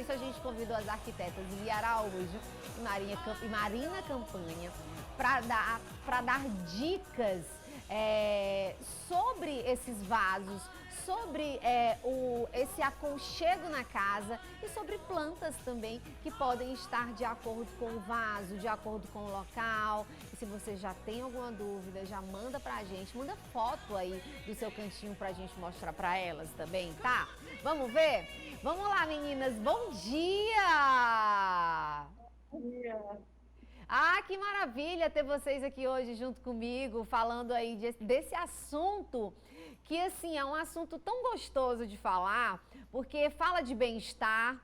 isso, a gente convidou as arquitetas Lia Araújo e Marina Campanha para dar dicas sobre esses vasos, sobre esse aconchego na casa e sobre plantas também que podem estar de acordo com o vaso, de acordo com o local. E se você já tem alguma dúvida, já manda pra gente, manda foto aí do seu cantinho pra gente mostrar pra elas também, tá? Vamos ver? Vamos lá, meninas, bom dia! Bom dia. Ah, que maravilha ter vocês aqui hoje junto comigo, falando aí desse assunto, que assim, é um assunto tão gostoso de falar, porque fala de bem-estar,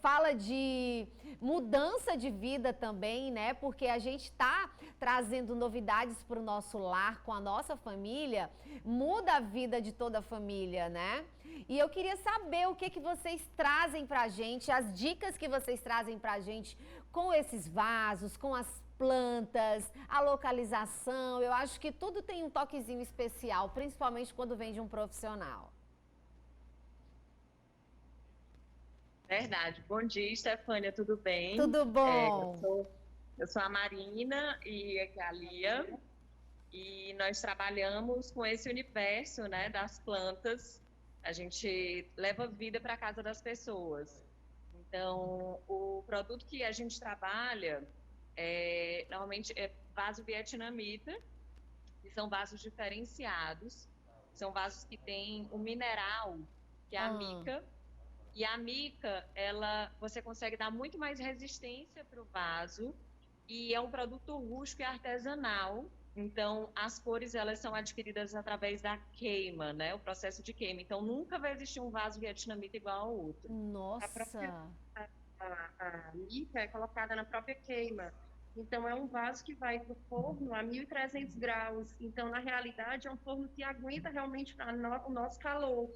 fala de mudança de vida também, né? Porque a gente está trazendo novidades para o nosso lar, com a nossa família, muda a vida de toda a família, né? E eu queria saber o que vocês trazem pra gente, as dicas que vocês trazem pra gente com esses vasos, com as plantas, a localização. Eu acho que tudo tem um toquezinho especial, principalmente quando vem de um profissional. Verdade. Bom dia, Stefânia, tudo bem? Tudo É, eu bom? sou, eu sou a Marina e aqui é a Lia, e nós trabalhamos com esse universo, né, das plantas. A gente leva vida para a casa das pessoas. Então, o produto que a gente trabalha normalmente é vaso vietnamita, que são vasos diferenciados, são vasos que têm um mineral, que é a Ah, mica. E a mica, você consegue dar muito mais resistência para o vaso e é um produto rústico e artesanal. Então, as cores elas são adquiridas através da queima, né? O processo de queima. Então, nunca vai existir um vaso vietnamita igual ao outro. A própria nossa. a mica é colocada na própria queima. Então, é um vaso que vai para o forno a 1.300 graus. Então, na realidade, é um forno que aguenta realmente o nosso calor.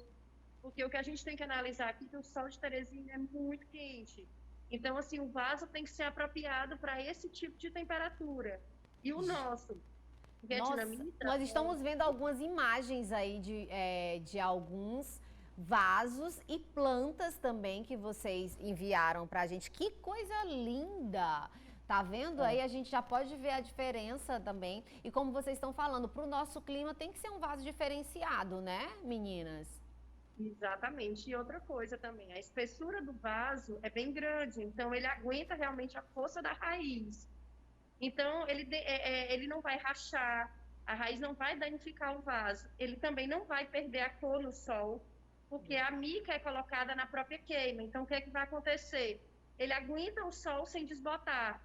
Porque o que a gente tem que analisar aqui é que o sol de Teresina é muito quente. Então, assim, o vaso tem que ser apropriado para esse tipo de temperatura. E o nosso Nossa, vietnamita nós estamos vendo algumas imagens aí de alguns vasos e plantas também que vocês enviaram pra gente. Que coisa linda! Tá vendo aí? A gente já pode ver a diferença também. E como vocês estão falando, pro nosso clima tem que ser um vaso diferenciado, né, meninas? exatamente. E outra coisa também, a espessura do vaso é bem grande, então ele aguenta realmente a força da raiz. Então, ele não vai rachar, a raiz não vai danificar o vaso. Ele também não vai perder a cor no sol, porque a mica é colocada na própria queima. Então, o que é que vai acontecer? Ele aguenta o sol sem desbotar.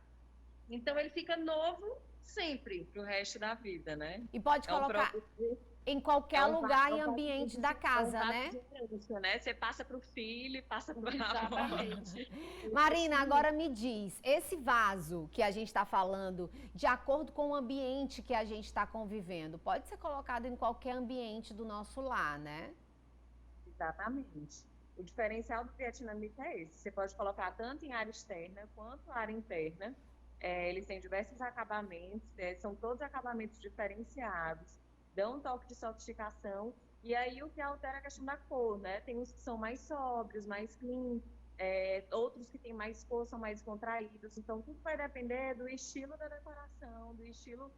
Então, ele fica novo sempre. Para o resto da vida, né? E pode É um colocar produto, em qualquer é lugar e um vaso ambiente da é um casa, vaso né? de herança, né? Você passa para o filho, passa para a avó. Exatamente. Marina, agora me diz, esse vaso que a gente está falando, de acordo com o ambiente que a gente está convivendo, pode ser colocado em qualquer ambiente do nosso lar, né? Exatamente. O diferencial do vietnamita é esse. Você pode colocar tanto em área externa quanto área interna. Eles têm diversos acabamentos, são todos acabamentos diferenciados, dão um toque de sofisticação. E aí o que altera é a questão da cor, né? Tem uns que são mais sóbrios, mais clean, outros que têm mais cor, são mais contraídos. Então, tudo vai depender do estilo da decoração, do estilo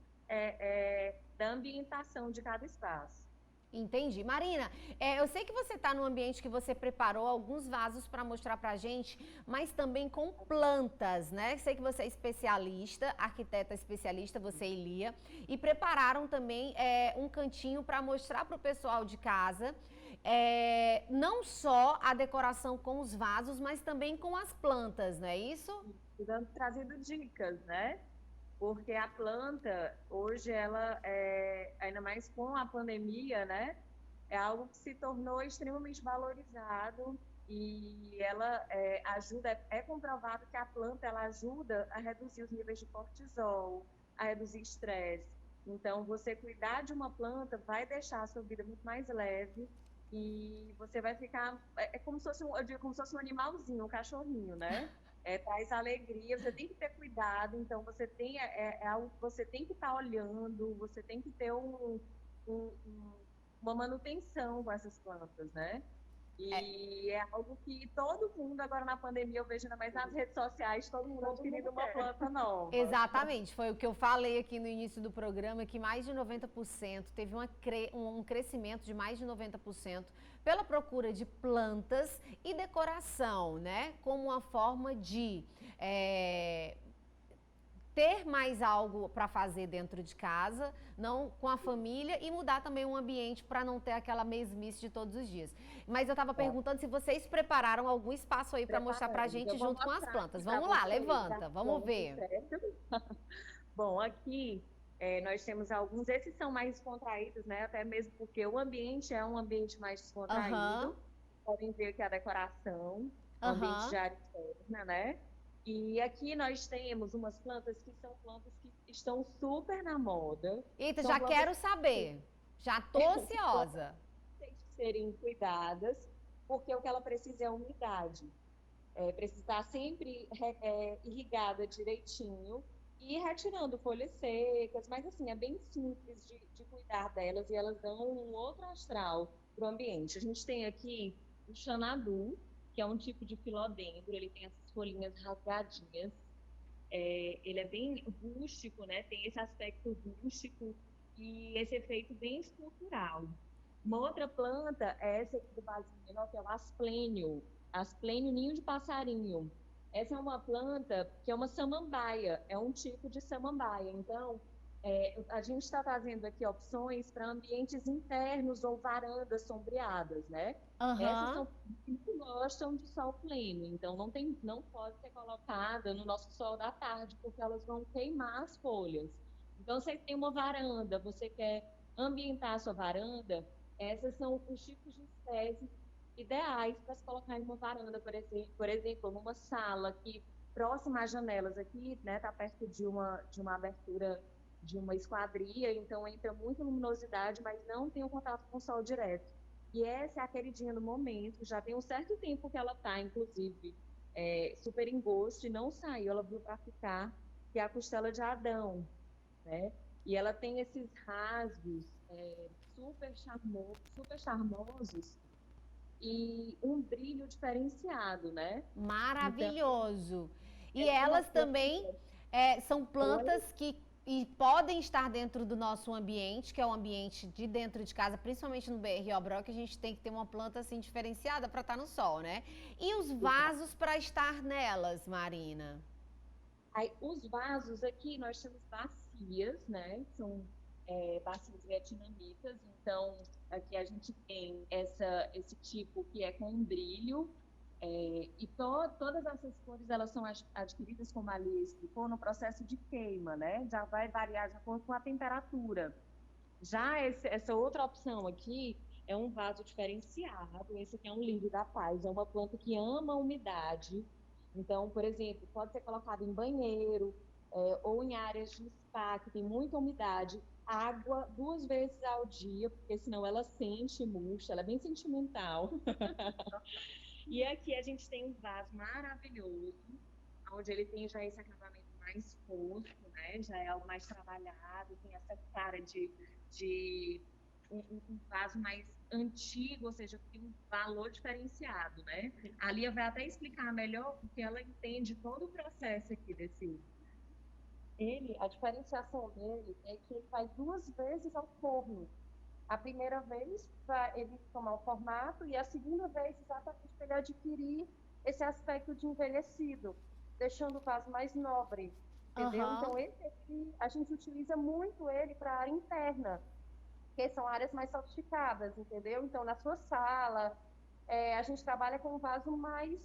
da ambientação de cada espaço. Entendi. Marina, eu sei que você está num ambiente que você preparou alguns vasos para mostrar para a gente, mas também com plantas, né? Sei que você é especialista, arquiteta especialista, você e Lia, e prepararam também um cantinho para mostrar para o pessoal de casa, não só a decoração com os vasos, mas também com as plantas, não é isso? Trazendo dicas, né? Porque a planta, hoje, ainda mais com a pandemia, né? É algo que se tornou extremamente valorizado e ela é comprovado que a planta ela ajuda a reduzir os níveis de cortisol, a reduzir estresse. Então, você cuidar de uma planta vai deixar a sua vida muito mais leve e você vai ficar, como se fosse eu digo, como se fosse um animalzinho, um cachorrinho, né? Traz alegria, você tem que ter cuidado, então é algo que você tem que estar olhando, você tem que ter um, uma manutenção com essas plantas, né? E é algo que todo mundo, agora na pandemia, eu vejo ainda mais nas redes sociais, todo mundo adquirindo uma planta nova. Exatamente, foi o que eu falei aqui no início do programa, que mais de 90% teve um crescimento de mais de 90% pela procura de plantas e decoração, né? Como uma forma de ter mais algo para fazer dentro de casa, não com a família, e mudar também o ambiente para não ter aquela mesmice de todos os dias. Mas eu estava perguntando se vocês prepararam algum espaço aí para mostrar para a gente junto com as plantas. Vamos lá, levanta, vamos ver. Bom, aqui nós temos alguns, esses são mais descontraídos, né? Até mesmo porque o ambiente é um ambiente mais descontraído. Podem ver aqui a decoração, ambiente de área externa, né? E aqui nós temos umas plantas que são plantas que estão super na moda. Eita, já quero saber. Já tô ansiosa. Tem que serem cuidadas, porque o que ela precisa é umidade. Precisa estar sempre irrigada direitinho e retirando folhas secas, mas assim, é bem simples de cuidar delas e elas dão um outro astral para o ambiente. A gente tem aqui o xanadu, que é um tipo de filodendro, ele tem essas folhinhas rasgadinhas, ele é bem rústico, né? Tem esse aspecto rústico e esse efeito bem escultural. Uma outra planta é essa aqui do vasinho menor, que é o asplênio ninho de passarinho. Essa é uma planta que é uma samambaia, é um tipo de samambaia. Então, a gente está fazendo aqui opções para ambientes internos ou varandas sombreadas, né? Essas são que não gostam de sol pleno, então não pode ser colocada no nosso sol da tarde, porque elas vão queimar as folhas. Então, você tem uma varanda, você quer ambientar a sua varanda, essas são os tipos de espécies ideais para se colocar em uma varanda, por exemplo, numa sala que próxima às janelas aqui, né, está perto de uma abertura de uma esquadria, então entra muita luminosidade, mas não tem o contato com o sol direto. E essa é a queridinha do momento, já tem um certo tempo que ela está, inclusive, super em gosto e não saiu, ela veio para ficar, que é a costela de Adão, né? E ela tem esses rasgos super charmosos e um brilho diferenciado, né? Maravilhoso. Então, e elas também são plantas que podem estar dentro do nosso ambiente, que é o ambiente de dentro de casa, principalmente no BR Obró, que a gente tem que ter uma planta assim diferenciada para estar no sol, né? E os vasos para estar nelas, Marina? Aí, os vasos aqui, nós temos bacias, né? São bacias vietnamitas. Então, aqui a gente tem esse tipo que é com um brilho. E todas essas cores, elas são adquiridas, como a Lia explicou, no processo de queima, né? Já vai variar de acordo com a temperatura. Já essa outra opção aqui é um vaso diferenciado. Esse aqui é um lírio da paz. É uma planta que ama a umidade. Então, por exemplo, pode ser colocado em banheiro ou em áreas de spa que tem muita umidade. Água 2 vezes ao dia, porque senão ela sente murcha, ela é bem sentimental. E aqui a gente tem um vaso maravilhoso, onde ele tem já esse acabamento mais fosco, né? Já é algo mais trabalhado, tem essa cara de um vaso mais antigo, ou seja, tem um valor diferenciado, né? A Lia vai até explicar melhor, porque ela entende todo o processo aqui desse. A diferenciação dele é que ele vai 2 vezes ao forno. A primeira vez para ele tomar o formato e a segunda vez exatamente para ele adquirir esse aspecto de envelhecido, deixando o vaso mais nobre, entendeu? Então, esse aqui, a gente utiliza muito ele para a área interna, que são áreas mais sofisticadas, entendeu? Então, na sua sala, a gente trabalha com um vaso mais,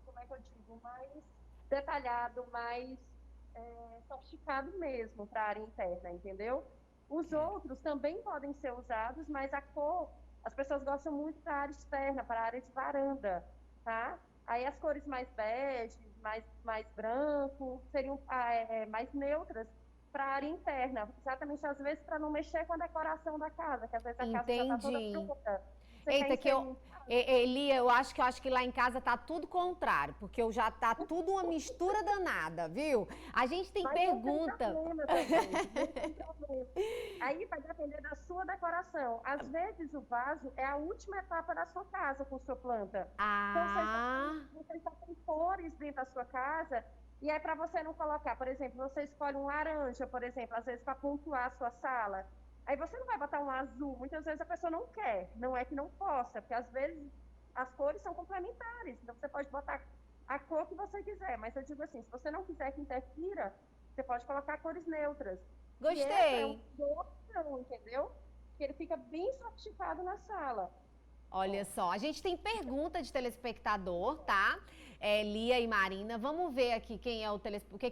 como é que eu digo, mais detalhado, mais sofisticado mesmo para a área interna, entendeu? Os outros também podem ser usados, mas a cor, as pessoas gostam muito para a área externa, para a área de varanda, tá? Aí as cores mais bege, mais branco, seriam mais neutras para a área interna, exatamente às vezes para não mexer com a decoração da casa, que às vezes a casa já está toda pronta. Você Eita, pensa que Lia, eu acho que lá em casa tá tudo contrário, porque eu já tá tudo uma mistura danada, viu? A gente tem Mas pergunta. não tem problema. Aí vai depender da sua decoração. Às vezes o vaso é a última etapa da sua casa com sua planta. Então Ah, você só tem cores dentro da sua casa e é para você não colocar, por exemplo, você escolhe um laranja, por exemplo, às vezes para pontuar a sua sala. Aí você não vai botar um azul. Muitas vezes a pessoa não quer. Não é que não possa, porque às vezes as cores são complementares. Então você pode botar a cor que você quiser. Mas eu digo assim, se você não quiser que interfira, você pode colocar cores neutras. E essa é uma gostei. boa opção, entendeu? Que ele fica bem sofisticado na sala. Olha só, a gente tem pergunta de telespectador, tá? Lia e Marina, vamos ver aqui quem é o que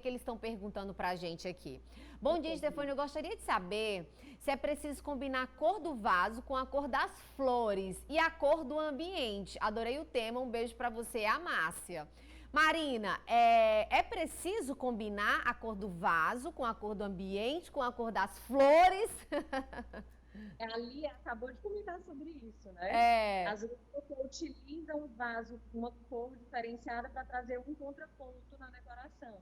eles estão perguntando pra gente aqui. Bom dia, Stefania, eu gostaria de saber se é preciso combinar a cor do vaso com a cor das flores e a cor do ambiente. Adorei o tema, um beijo pra você, a Márcia. Marina, é preciso combinar a cor do vaso com a cor do ambiente, com a cor das flores? A Lia acabou de comentar sobre isso, né? É. Às vezes você utiliza um vaso com uma cor diferenciada para trazer um contraponto na decoração.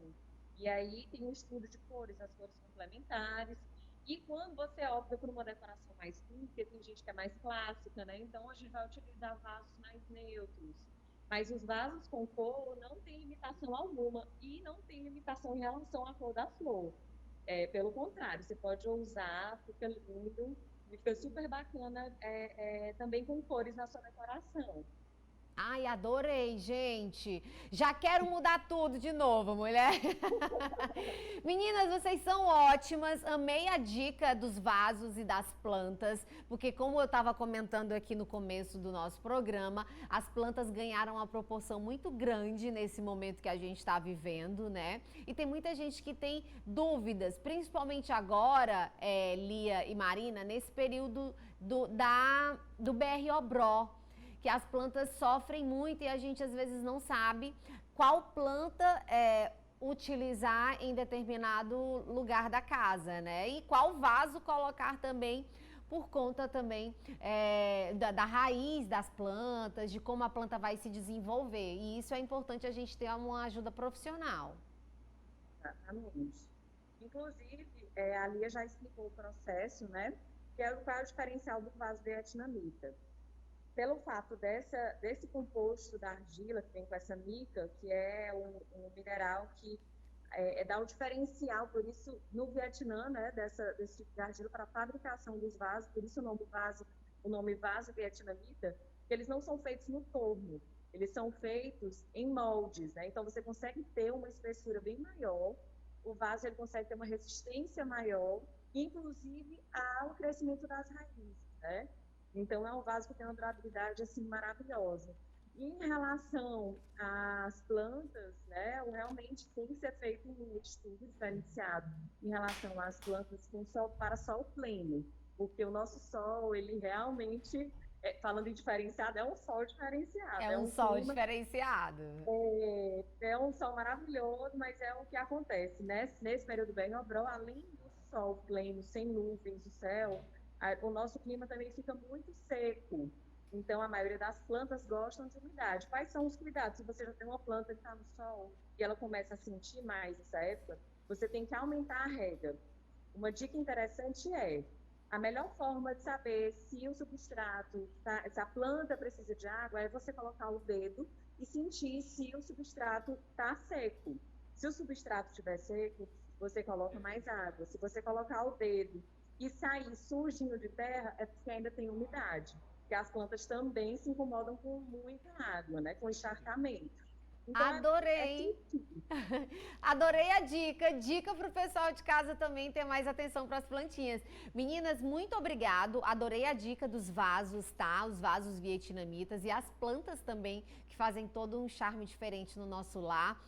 E aí tem um estudo de cores, as cores complementares. E quando você opta por uma decoração mais simples, tem gente que é mais clássica, né? Então a gente vai utilizar vasos mais neutros. Mas os vasos com cor não tem limitação alguma e não tem limitação em relação à cor da flor. Pelo contrário, você pode usar, fica lindo e fica super bacana também com cores na sua decoração. Ai, adorei, gente. Já quero mudar tudo de novo, mulher. Meninas, vocês são ótimas. Amei a dica dos vasos e das plantas, porque como eu estava comentando aqui no começo do nosso programa, as plantas ganharam uma proporção muito grande nesse momento que a gente está vivendo, né? E tem muita gente que tem dúvidas, principalmente agora, Lia e Marina, nesse período do BRO-BRO, que as plantas sofrem muito e a gente às vezes não sabe qual planta utilizar em determinado lugar da casa, né? E qual vaso colocar também, por conta também da raiz das plantas, de como a planta vai se desenvolver. E isso é importante a gente ter uma ajuda profissional. Exatamente. Inclusive, a Lia já explicou o processo, né? Qual é o diferencial do vaso vietnamita. Pelo fato desse composto da argila que vem com essa mica, que é um mineral que dá o diferencial, por isso no Vietnã, né, desse tipo de argila para a fabricação dos vasos, por isso o nome vaso vietnamita, que eles não são feitos no torno, eles são feitos em moldes, né? Então você consegue ter uma espessura bem maior, o vaso ele consegue ter uma resistência maior, inclusive ao crescimento das raízes, né? Então, é um vaso que tem uma durabilidade, assim, maravilhosa. E em relação às plantas, né, realmente tem que ser feito um estudo diferenciado em relação às plantas com sol para sol pleno, porque o nosso sol, ele realmente, falando em diferenciado, é um sol diferenciado, É é um um sol clima, diferenciado. é um sol maravilhoso, mas é o que acontece, né? Nesse período bem obró, além do sol pleno, sem nuvens do céu, o nosso clima também fica muito seco. Então, a maioria das plantas gostam de umidade. Quais são os cuidados? Se você já tem uma planta que está no sol e ela começa a sentir mais essa época, você tem que aumentar a rega. Uma dica interessante a melhor forma de saber se o substrato, se a planta precisa de água, é você colocar o dedo e sentir se o substrato está seco. Se o substrato estiver seco, você coloca mais água. Se você colocar o dedo e sair sujinho de terra, é porque ainda tem umidade. Porque as plantas também se incomodam com muita água, né? Com encharcamento. Então, Adorei! Adorei a dica. Dica para o pessoal de casa também ter mais atenção para as plantinhas. Meninas, muito obrigado. Adorei a dica dos vasos, tá? Os vasos vietnamitas e as plantas também, que fazem todo um charme diferente no nosso lar.